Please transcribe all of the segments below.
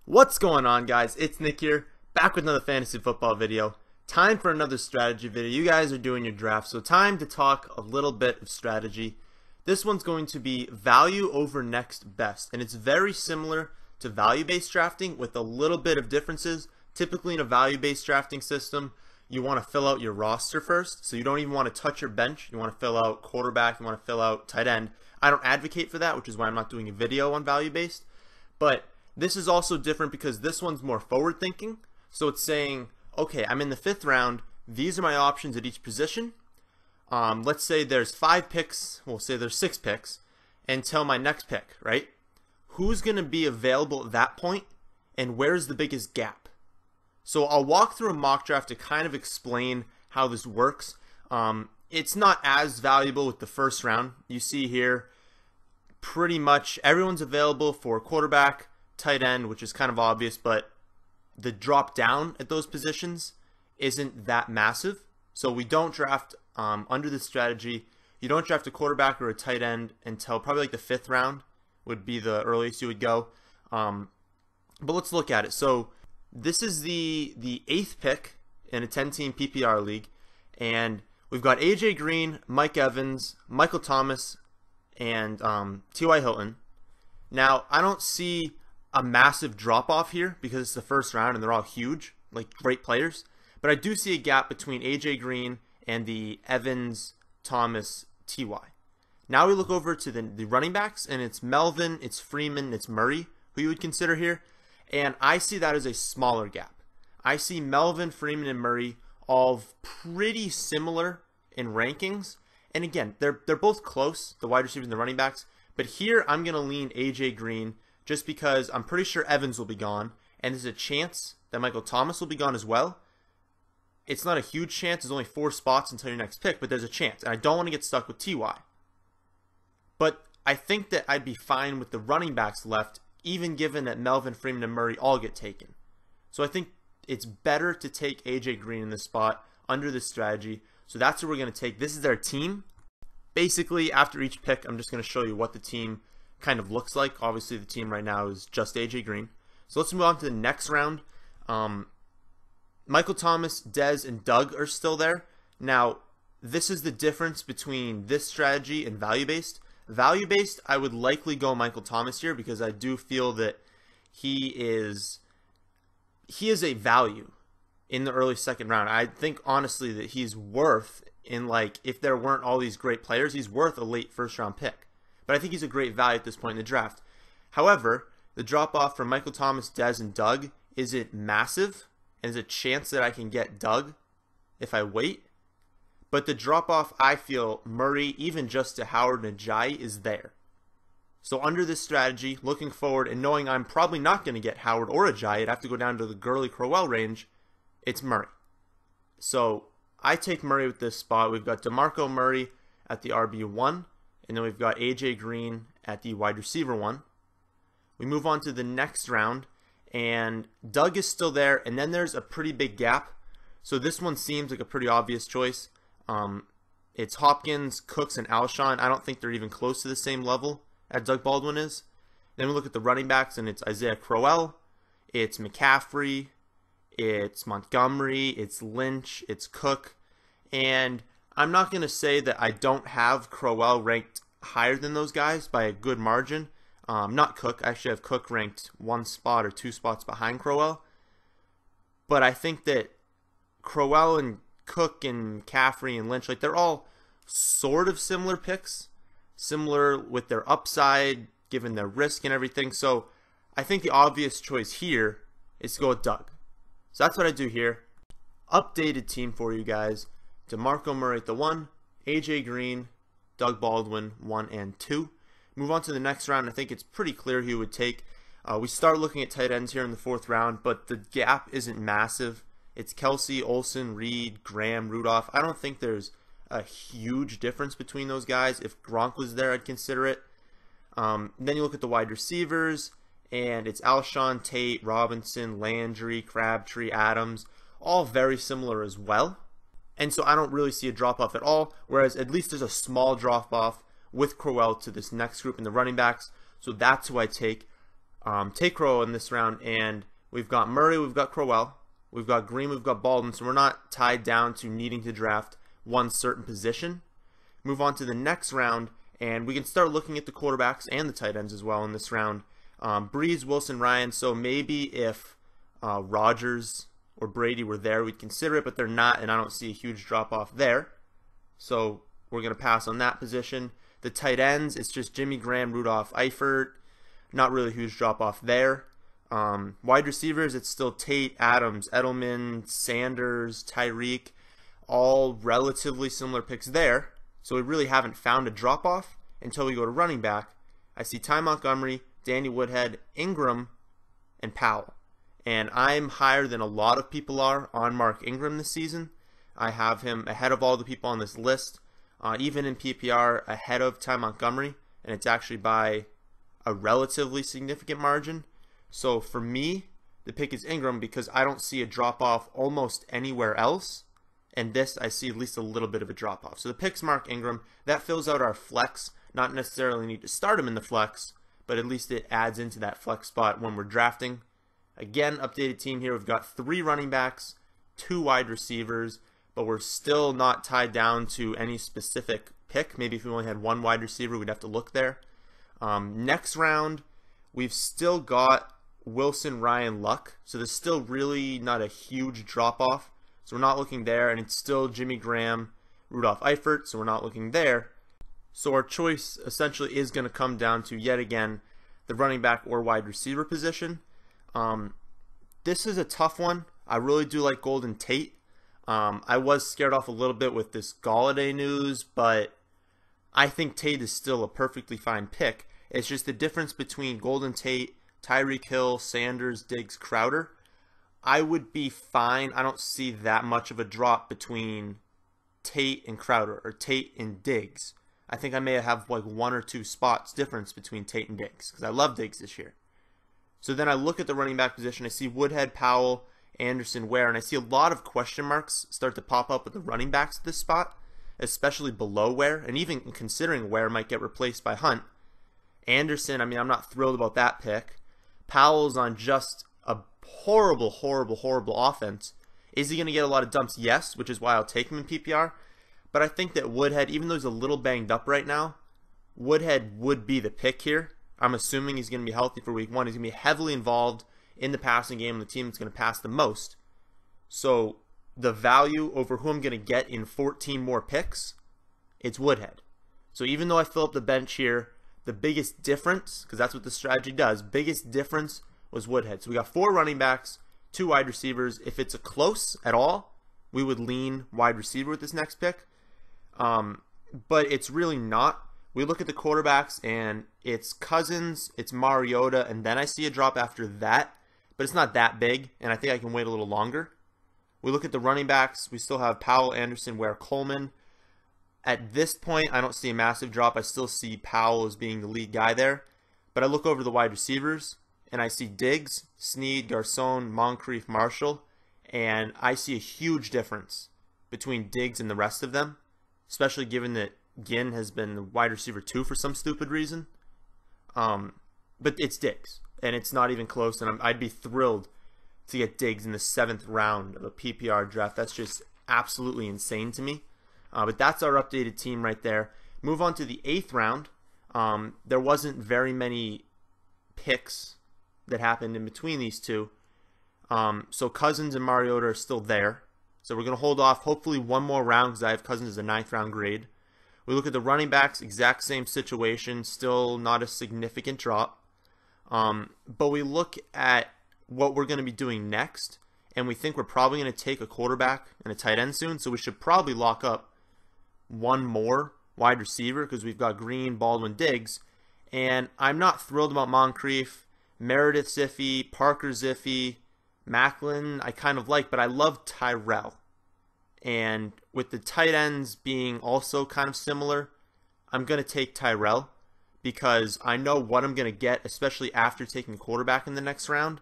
What's going on, guys? It's Nick here, back with another fantasy football video. Time for another strategy video. You guys are doing your draft, so time to talk a little bit of strategy. This one's going to be value over next best, and it's very similar to value-based drafting with a little bit of differences. Typically in a value-based drafting system, you want to fill out your roster first, so you don't even want to touch your bench. You want to fill out quarterback, you want to fill out tight end. I don't advocate for that, which is why I'm not doing a video on value-based, but this is also different because this one's more forward thinking. So it's saying, okay, I'm in the 5th round. These are my options at each position. Let's say there's 5 picks. We'll say there's 6 picks until my next pick, right? Who's going to be available at that point, and where's the biggest gap? So I'll walk through a mock draft to kind of explain how this works. It's not as valuable with the 1st round. You see here, pretty much everyone's available for quarterback, tight end, which is kind of obvious, but the drop down at those positions isn't that massive. So we don't draft under this strategy. You don't draft a quarterback or a tight end until probably like the 5th round would be the earliest you would go. But let's look at it. So this is the 8th pick in a 10-team PPR league, and we've got AJ Green, Mike Evans, Michael Thomas, and T.Y. Hilton. Now I don't see a massive drop off here because it's the 1st round and they're all huge, like great players. But I do see a gap between AJ Green and the Evans, Thomas, Ty. Now we look over to the running backs, and it's Melvin, it's Freeman, it's Murray, who you would consider here. And I see that as a smaller gap. I see Melvin, Freeman, and Murray all pretty similar in rankings. And again, they're both close, the wide receivers and the running backs. But here I'm going to lean AJ Green, just because I'm pretty sure Evans will be gone, and there's a chance that Michael Thomas will be gone as well. It's not a huge chance. There's only 4 spots until your next pick, but there's a chance. And I don't want to get stuck with Ty. But I think that I'd be fine with the running backs left, even given that Melvin, Freeman, and Murray all get taken. So I think it's better to take AJ Green in this spot under this strategy. So that's what we're going to take. This is their team. Basically, after each pick, I'm just going to show you what the team kind of looks like. Obviously the team right now is just AJ Green. So let's move on to the next round. Michael Thomas, Dez, and Doug are still there. Now this is the difference between this strategy and value-based. Value-based, I would likely go Michael Thomas here because I do feel that he is a value in the early 2nd round. I think honestly that he's worth, in like, if there weren't all these great players, he's worth a late 1st round pick. But I think he's a great value at this point in the draft. However, the drop-off from Michael Thomas, Dez, and Doug isn't massive, and there's a chance that I can get Doug if I wait. But the drop-off, I feel, Murray, even just to Howard and Ajayi, is there. So under this strategy, looking forward and knowing I'm probably not going to get Howard or Ajayi, I'd have to go down to the Gurley Crowell range, it's Murray. So I take Murray with this spot. We've got DeMarco Murray at the RB1. And then we've got AJ Green at the wide receiver 1. We move on to the next round, and Doug is still there, and then there's a pretty big gap. So this one seems like a pretty obvious choice. It's Hopkins, Cooks, and Alshon. I don't think they're even close to the same level as Doug Baldwin is. Then we look at the running backs, and it's Isaiah Crowell, it's McCaffrey, it's Montgomery, it's Lynch, it's Cook, and I'm not going to say that I don't have Crowell ranked higher than those guys by a good margin. Not Cook. I actually have Cook ranked 1 spot or 2 spots behind Crowell. But I think that Crowell and Cook and Caffrey and Lynch, like, they're all sort of similar picks. Similar with their upside, given their risk and everything. So I think the obvious choice here is to go with Doug. So that's what I do here. Updated team for you guys. DeMarco Murray at the 1, AJ Green, Doug Baldwin 1 and 2. Move on to the next round. I think it's pretty clear who would take. We start looking at tight ends here in the 4th round, but the gap isn't massive. It's Kelsey, Olsen, Reed, Graham, Rudolph. I don't think there's a huge difference between those guys. If Gronk was there, I'd consider it. Then you look at the wide receivers, and it's Alshon, Tate, Robinson, Landry, Crabtree, Adams, all very similar as well. And so I don't really see a drop-off at all, whereas at least there's a small drop-off with Crowell to this next group in the running backs. So that's who I take. take Crowell in this round, and we've got Murray, we've got Crowell, we've got Green, we've got Baldwin, so we're not tied down to needing to draft one certain position. Move on to the next round, and we can start looking at the quarterbacks and the tight ends as well in this round. Brees, Wilson, Ryan, so maybe if Rodgers or Brady were there, we'd consider it, but they're not, and I don't see a huge drop-off there. So we're going to pass on that position. The tight ends, it's just Jimmy Graham, Rudolph, Eifert. Not really a huge drop-off there. Wide receivers, it's still Tate, Adams, Edelman, Sanders, Tyreek, all relatively similar picks there. So we really haven't found a drop-off until we go to running back. I see Ty Montgomery, Danny Woodhead, Ingram, and Powell. And I'm higher than a lot of people are on Mark Ingram this season. I have him ahead of all the people on this list, even in PPR ahead of Ty Montgomery, and it's actually by a relatively significant margin. So for me, the pick is Ingram because I don't see a drop-off almost anywhere else. And this, I see at least a little bit of a drop-off. So the pick's Mark Ingram. That fills out our flex. Not necessarily need to start him in the flex, but at least it adds into that flex spot when we're drafting. Again, updated team here. We've got 3 running backs, 2 wide receivers, but we're still not tied down to any specific pick. Maybe if we only had 1 wide receiver, we'd have to look there. Next round, we've still got Wilson, Ryan, Luck. So there's still really not a huge drop-off. So we're not looking there, and it's still Jimmy Graham, Rudolph, Eifert, so we're not looking there. So our choice essentially is going to come down to, yet again, the running back or wide receiver position. This is a tough one. I really do like Golden Tate. I was scared off a little bit with this Golladay news, but I think Tate is still a perfectly fine pick. It's just the difference between Golden Tate, Tyreek Hill, Sanders, Diggs, Crowder. I would be fine. I don't see that much of a drop between Tate and Crowder or Tate and Diggs. I think I may have like 1 or 2 spots difference between Tate and Diggs because I love Diggs this year. So then I look at the running back position. I see Woodhead, Powell, Anderson, Ware, and I see a lot of question marks start to pop up with the running backs at this spot, especially below Ware, and even considering Ware might get replaced by Hunt. Anderson, I mean, I'm not thrilled about that pick. Powell's on just a horrible offense. Is he going to get a lot of dumps? Yes, which is why I'll take him in PPR. But I think that Woodhead, even though he's a little banged up right now, Woodhead would be the pick here. I'm assuming he's going to be healthy for week 1. He's going to be heavily involved in the passing game, and the team that's going to pass the most. So the value over who I'm going to get in 14 more picks, it's Woodhead. So even though I fill up the bench here, the biggest difference, because that's what the strategy does, biggest difference was Woodhead. So we got 4 running backs, 2 wide receivers. If it's a close at all, we would lean wide receiver with this next pick. But it's really not. We look at the quarterbacks, and it's Cousins, it's Mariota, and then I see a drop after that. But it's not that big, and I think I can wait a little longer. We look at the running backs. We still have Powell, Anderson, Ware, Coleman. At this point, I don't see a massive drop. I still see Powell as being the lead guy there. But I look over the wide receivers, and I see Diggs, Snead, Garcon, Moncrief, Marshall, and I see a huge difference between Diggs and the rest of them, especially given that Ginn has been the wide receiver 2 for some stupid reason. But it's Diggs, and it's not even close, and I'd be thrilled to get Diggs in the 7th round of a PPR draft. That's just absolutely insane to me. But that's our updated team right there. Move on to the 8th round. There wasn't very many picks that happened in between these two. So Cousins and Mariota are still there. So we're going to hold off hopefully one more round because I have Cousins as a 9th round grade. We look at the running backs, exact same situation, still not a significant drop. But we look at what we're going to be doing next, and we think we're probably going to take a quarterback and a tight end soon, so we should probably lock up one more wide receiver because we've got Green, Baldwin, Diggs, and I'm not thrilled about Moncrief. Meredith's iffy, Parker's iffy, Macklin I kind of like, but I love Tyrell. And with the tight ends being also kind of similar, I'm going to take Tyrell because I know what I'm going to get, especially after taking quarterback in the next round.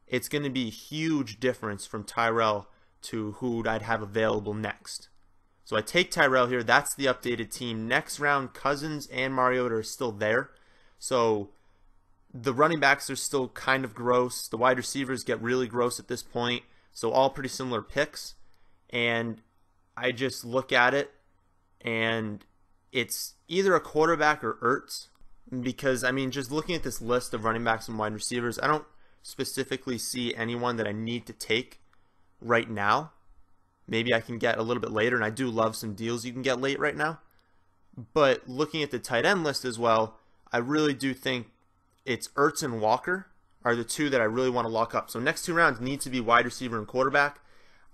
It's going to be a huge difference from Tyrell to who I'd have available next. So I take Tyrell here. That's the updated team. Next round, Cousins and Mariota are still there. So The running backs are still kind of gross. The wide receivers get really gross at this point. So all pretty similar picks. And I just look at it and it's either a quarterback or Ertz. Because, I mean, just looking at this list of running backs and wide receivers, I don't specifically see anyone that I need to take right now. Maybe I can get a little bit later, and I do love some deals you can get late right now. But looking at the tight end list as well, I really do think it's Ertz and Walker are the two that I really want to lock up. So next two rounds need to be wide receiver and quarterback.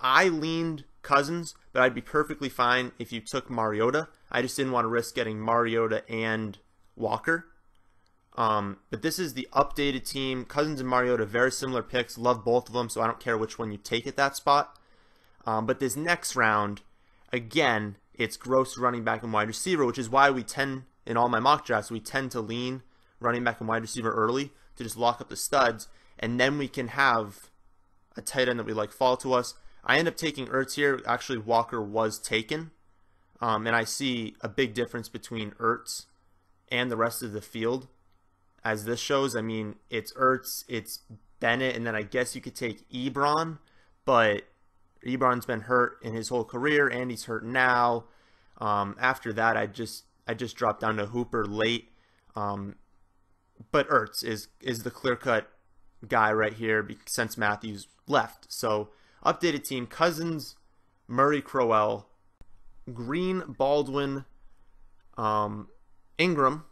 I leaned Cousins, but I'd be perfectly fine if you took Mariota. I just didn't want to risk getting Mariota and Walker. But this is the updated team. Cousins and Mariota, very similar picks. Love both of them, so I don't care which one you take at that spot. But this next round, again, it's gross running back and wide receiver, which is why we tend, in all my mock drafts, we tend to lean running back and wide receiver early to just lock up the studs, and then we can have a tight end that we like fall to us. I end up taking Ertz here. Actually, Walker was taken, and I see a big difference between Ertz and the rest of the field. As this shows, I mean, it's Ertz, it's Bennett, and then I guess you could take Ebron, but Ebron's been hurt in his whole career, and he's hurt now. After that, I just dropped down to Hooper late. But Ertz is the clear-cut guy right here since Matthews left. So, updated team, Cousins, Murray, Crowell, Green, Baldwin, Ingram,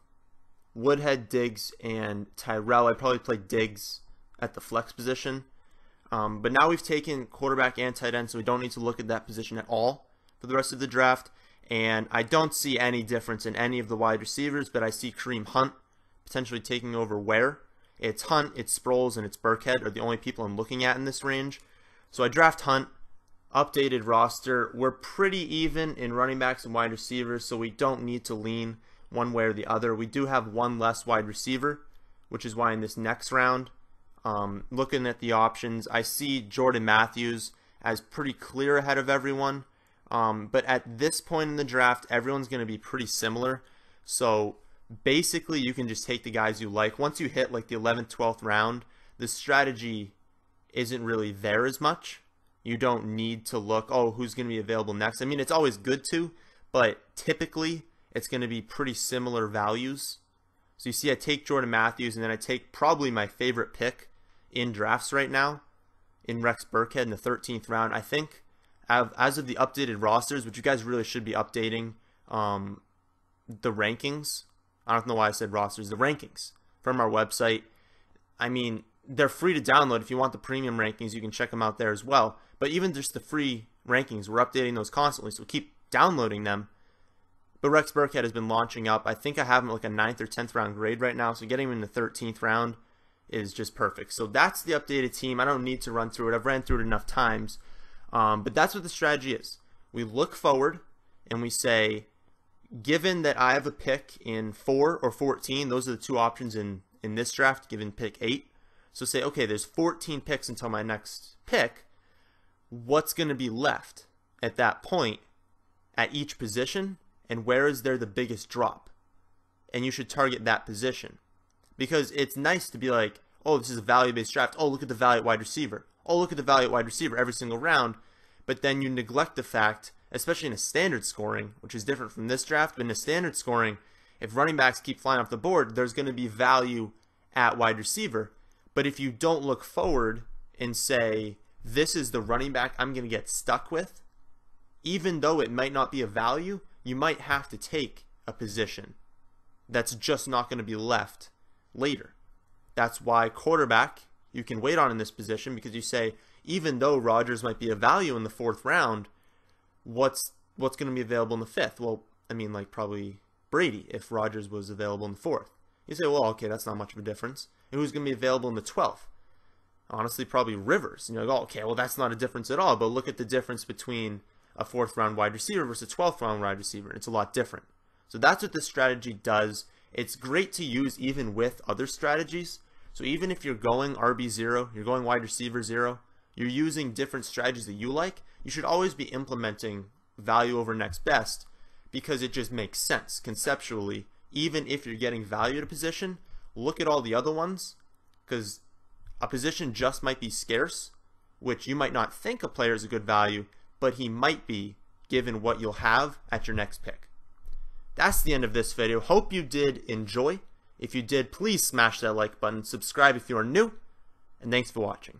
Woodhead, Diggs, and Tyrell. I'd probably play Diggs at the flex position. But now we've taken quarterback and tight end, so we don't need to look at that position at all for the rest of the draft. And I don't see any difference in any of the wide receivers, but I see Kareem Hunt potentially taking over Ware. It's Hunt, it's Sproles, and it's Burkhead are the only people I'm looking at in this range. So I draft Hunt, updated roster. We're pretty even in running backs and wide receivers, so we don't need to lean one way or the other. We do have one less wide receiver, which is why in this next round, looking at the options, I see Jordan Matthews as pretty clear ahead of everyone. But at this point in the draft, everyone's going to be pretty similar. So basically, you can just take the guys you like. Once you hit like the 11th, 12th round, the strategy isn't really there as much. You don't need to look, oh, who's going to be available next. I mean, it's always good to, but typically it's going to be pretty similar values. So you see I take Jordan Matthews, and then I take probably my favorite pick in drafts right now in Rex Burkhead in the 13th round. I think as of the updated rosters, which you guys really should be updating, the rankings. I don't know why I said rosters. The rankings from our website. I mean, they're free to download. If you want the premium rankings, you can check them out there as well. But even just the free rankings, we're updating those constantly, so keep downloading them. But Rex Burkhead has been launching up. I think I have him at like a 9th or 10th round grade right now, so getting him in the 13th round is just perfect. So that's the updated team. I don't need to run through it. I've ran through it enough times. But that's what the strategy is. We look forward and we say, given that I have a pick in 4 or 14, those are the two options in this draft, given pick 8. So say, okay, there's 14 picks until my next pick. What's going to be left at that point at each position, and where is there the biggest drop? And you should target that position. Because it's nice to be like, oh, this is a value-based draft. Oh, look at the value at wide receiver. Oh, look at the value at wide receiver every single round. But then you neglect the fact, especially in a standard scoring, which is different from this draft, but in a standard scoring, if running backs keep flying off the board, there's going to be value at wide receiver. But if you don't look forward and say, this is the running back I'm going to get stuck with, even though it might not be a value, you might have to take a position that's just not going to be left later. That's why quarterback you can wait on in this position, because you say, even though Rodgers might be a value in the 4th round, what's going to be available in the 5th? Well, I mean, like probably Brady if Rodgers was available in the 4th. You say, well, okay, that's not much of a difference. And who's going to be available in the 12th? Honestly, probably Rivers. And you're like, oh, okay, well, that's not a difference at all. But look at the difference between a 4th round wide receiver versus a 12th round wide receiver. It's a lot different. So that's what this strategy does. It's great to use even with other strategies. So even if you're going RB0, you're going wide receiver 0, you're using different strategies that you like, you should always be implementing value over next best, because it just makes sense conceptually. Even if you're getting value at a position, look at all the other ones, because a position just might be scarce, which you might not think a player is a good value, but he might be given what you'll have at your next pick. That's the end of this video. Hope you did enjoy. If you did, please smash that like button, subscribe if you are new, and thanks for watching.